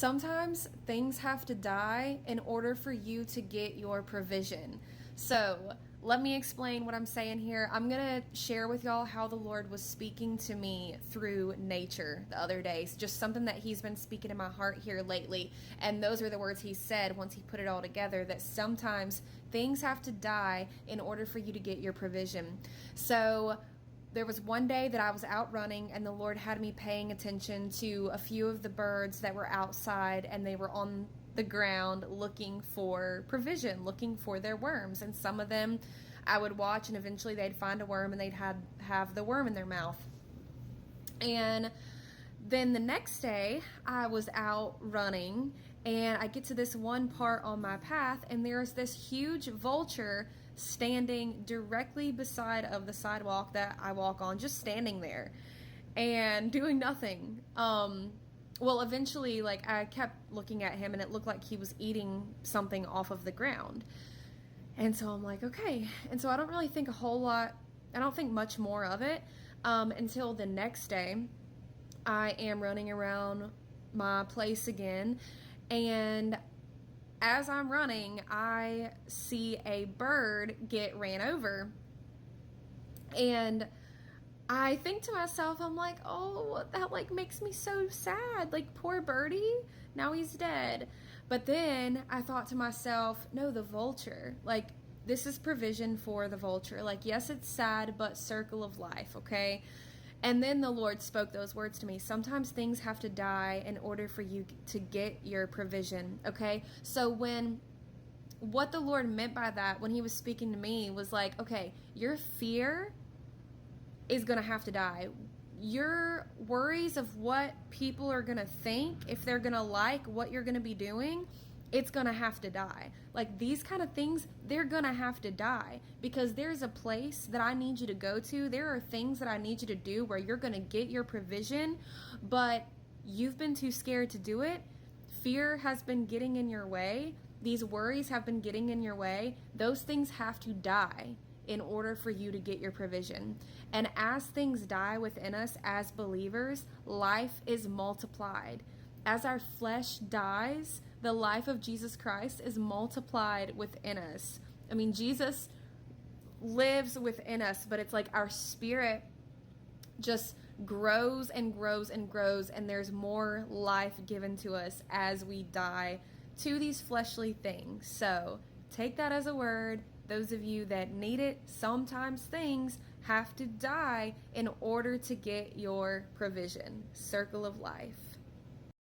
Sometimes things have to die in order for you to get your provision. So, let me explain what I'm saying here. I'm going to share with y'all how the Lord was speaking to me through nature the other day. It's just something that He's been speaking in my heart here lately. And those are the words He said once He put it all together, that sometimes things have to die in order for you to get your provision. So, there was one day that I was out running, and the Lord had me paying attention to a few of the birds that were outside, and they were on the ground looking for provision, looking for their worms. And some of them I would watch, and eventually they'd find a worm and they'd have the worm in their mouth. And then the next day I was out running, and I get to this one part on my path, and there's this huge vulture standing directly beside of the sidewalk that I walk on, just standing there and doing nothing. Well, eventually, like, I kept looking at him, and it looked like he was eating something off of the ground. And so I'm like, okay. And so I don't really think a whole lot, I don't think much more of it until the next day. I am running around my place again, and as I'm running, I see a bird get ran over, and I think to myself, I'm like, oh, that like makes me so sad. Like, poor birdie, now he's dead. But then I thought to myself, no, the vulture, like, this is provision for the vulture. Like, yes, it's sad, but circle of life, okay? And then the Lord spoke those words to me. Sometimes things have to die in order for you to get your provision, okay? So what the Lord meant by that when He was speaking to me was like, okay, your fear is going to have to die. Your worries of what people are going to think, if they're going to like what you're going to be doing, it's going to have to die. Like, these kind of things, they're going to have to die, because there's a place that I need you to go to. There are things that I need you to do where you're going to get your provision, but you've been too scared to do it. Fear has been getting in your way. These worries have been getting in your way. Those things have to die in order for you to get your provision. And as things die within us as believers, life is multiplied. As our flesh dies, the life of Jesus Christ is multiplied within us. I mean, Jesus lives within us, but it's like our spirit just grows and grows and grows, and there's more life given to us as we die to these fleshly things. So take that as a word. Those of you that need it, sometimes things have to die in order to get your provision. Circle of life.